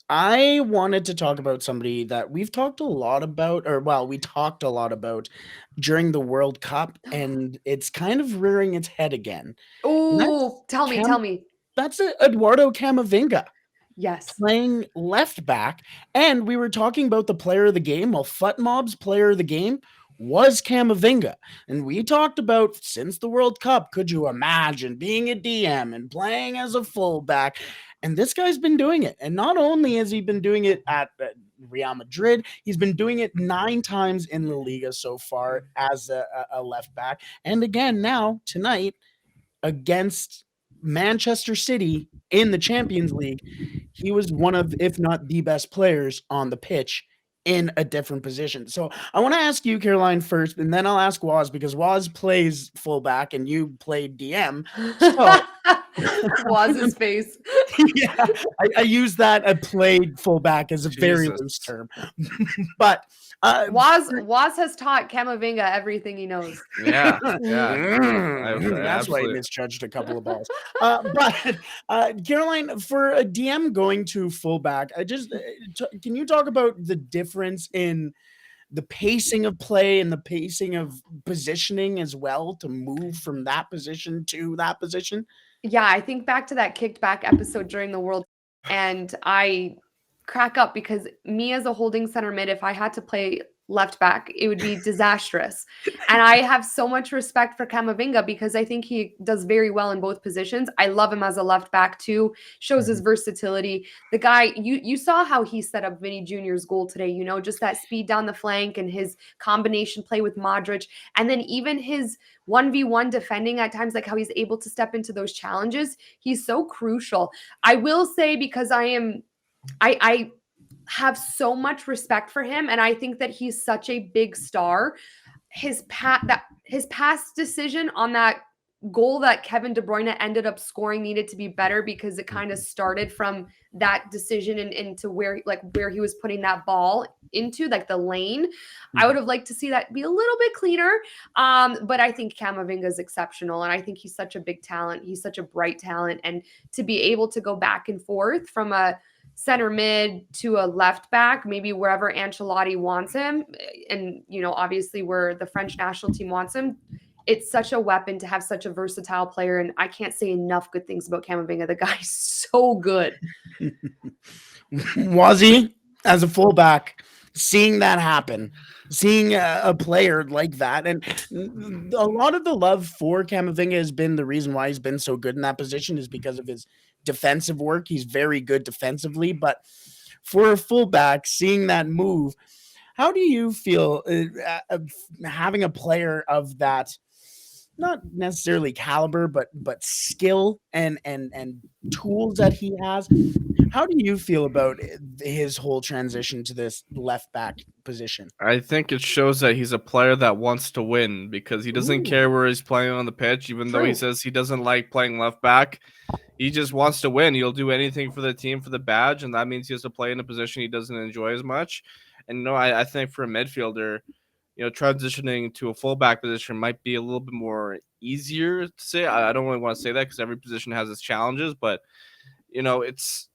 I wanted to talk about somebody that we've talked a lot about, or well, we talked a lot about during the World Cup, and it's kind of rearing its head again. And Oh, tell me, tell me. that's Eduardo Camavinga Yes. playing left back, and we were talking about the player of the game. Well, Futmob's player of the game was Camavinga, and we talked about since the World Cup. Could you imagine being a DM and playing as a fullback? And this guy's been doing it, and not only has he been doing it at Real Madrid, he's been doing it 9 times in La Liga so far as a left back, and again now tonight against Manchester City in the Champions League, he was one of, if not the best players on the pitch in a different position. So I want to ask you, Caroline, first, and then I'll ask Woz because Woz plays fullback and you play DM. So Waz's face. yeah, I use that. I played fullback as a very loose Jesus. term, but Waz has taught Camavinga everything he knows. Yeah, yeah. That's why he Absolutely. misjudged a couple of balls. But Caroline, for a DM going to fullback, can you talk about the difference in the pacing of play and the pacing of positioning as well to move from that position to that position? Yeah, I think back to that kicked back episode during the World, and I crack up because me as a holding center mid, if I had to play left back, it would be disastrous. And I have so much respect for Camavinga because I think he does very well in both positions. I love him as a left back too. Shows his versatility. The guy, you saw how he set up Vini Jr.'s goal today, just that speed down the flank and his combination play with Modric. And then even his 1v1 defending at times, like how he's able to step into those challenges. He's so crucial. I will say, because I have so much respect for him, and I think that he's such a big star. His past decision on that goal that Kevin De Bruyne ended up scoring needed to be better because it kind of started from that decision and into where he was putting that ball into, like the lane. I would have liked to see that be a little bit cleaner. But I think Camavinga is exceptional, and I think he's such a big talent. He's such a bright talent, and to be able to go back and forth from a center mid to a left back, maybe wherever Ancelotti wants him, and obviously where the French national team wants him. It's such a weapon to have such a versatile player, and I can't say enough good things about Camavinga. The guy's so good. Wazzy, as a fullback, seeing that happen, seeing a player like that, and a lot of the love for Camavinga has been the reason why he's been so good in that position is because of his defensive work. He's very good defensively, but for a fullback, seeing that move, how do you feel having a player of that? Not necessarily caliber, but skill and tools that he has. How do you feel about his whole transition to this left back position? I think it shows that he's a player that wants to win because he doesn't care where he's playing on the pitch, even though he says he doesn't like playing left back. He just wants to win. He'll do anything for the team for the badge, and that means he has to play in a position he doesn't enjoy as much. And I think for a midfielder, transitioning to a fullback position might be a little bit more easier to say. I don't really want to say that because every position has its challenges, but it's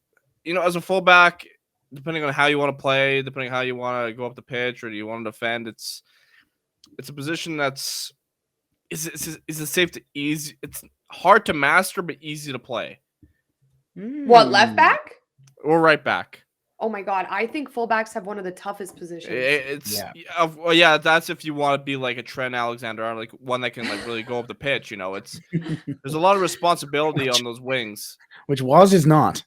as a fullback, depending on how you want to play, depending on how you want to go up the pitch or do you want to defend, it's a position that's is it safe to easy. It's hard to master, but easy to play. What, left back? Or right back. Oh my God, I think fullbacks have one of the toughest positions. That's if you want to be like a Trent Alexander, like one that can like really go up the pitch. There's a lot of responsibility on those wings, which is not.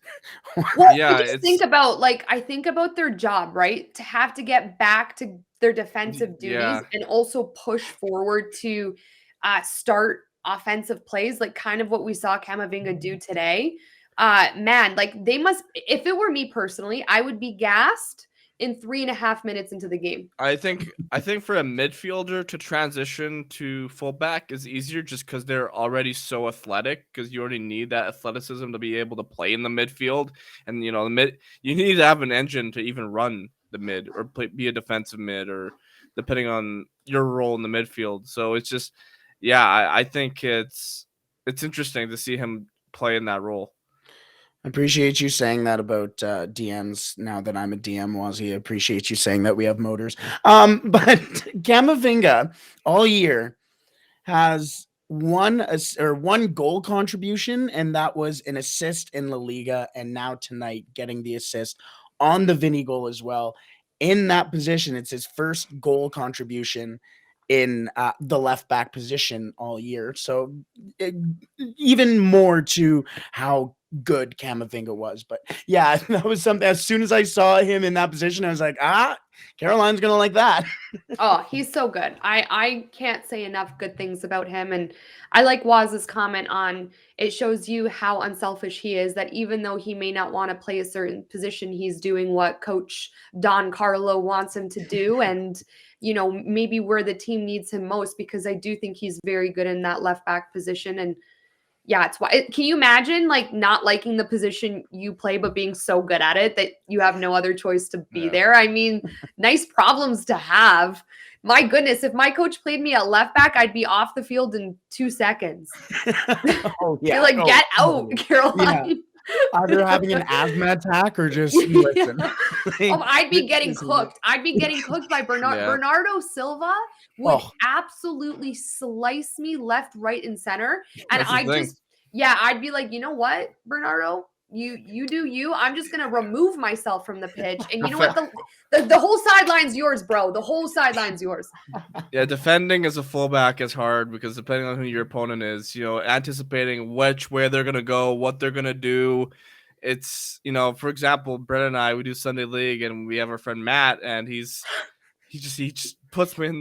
Well, I think about their job, right? To have to get back to their defensive duties and also push forward to start offensive plays, like kind of what we saw Camavinga do today. Man, like they must, if it were me personally, I would be gassed in 3.5 minutes into the game. I think for a midfielder to transition to fullback is easier just because they're already so athletic, because you already need that athleticism to be able to play in the midfield. And the mid, you need to have an engine to even run the mid or be a defensive mid, or depending on your role in the midfield. So it's just, I think it's interesting to see him play in that role. I appreciate you saying that about DMs. Now that I'm a DM, Wazzy, I appreciate you saying that we have motors. But Camavinga all year has one goal contribution, and that was an assist in La Liga, and now tonight getting the assist on the Vini goal as well. In that position, it's his first goal contribution in the left back position all year. So even more to how good Camavinga was. But yeah, that was something. As soon as I saw him in that position, I was like, Caroline's gonna like that. Oh, he's so good. I can't say enough good things about him. And I like Waz's comment on it shows you how unselfish he is, that even though he may not want to play a certain position, he's doing what Coach Don Carlo wants him to do. And, maybe where the team needs him most, because I do think he's very good in that left back position. And yeah, it's why. Can you imagine not liking the position you play, but being so good at it that you have no other choice to be there? I mean, nice problems to have. My goodness, if my coach played me at left back, I'd be off the field in 2 seconds. Oh yeah, You're get out, Caroline. Yeah. Either having an asthma attack or just listen. I'd be getting cooked. I'd be getting cooked by Bernardo Silva would absolutely slice me left, right, and center. And I'd be like, you know what, Bernardo? You do you. I'm just gonna remove myself from the pitch. And you know what? The whole sideline's yours, bro. The whole sideline's yours. Yeah, defending as a fullback is hard because depending on who your opponent is, anticipating which way they're gonna go, what they're gonna do. It's for example, Brett and I, we do Sunday League, and we have our friend Matt, and he just puts me on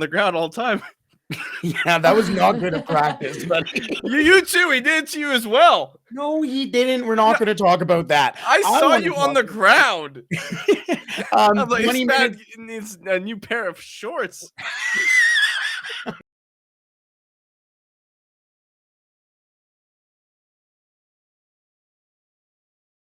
the ground all the time. Yeah, that was not good at practice, but you too. He did it to you as well. No, he didn't. We're not going to talk about that. I saw you on the ground. 20 minutes needs a new pair of shorts.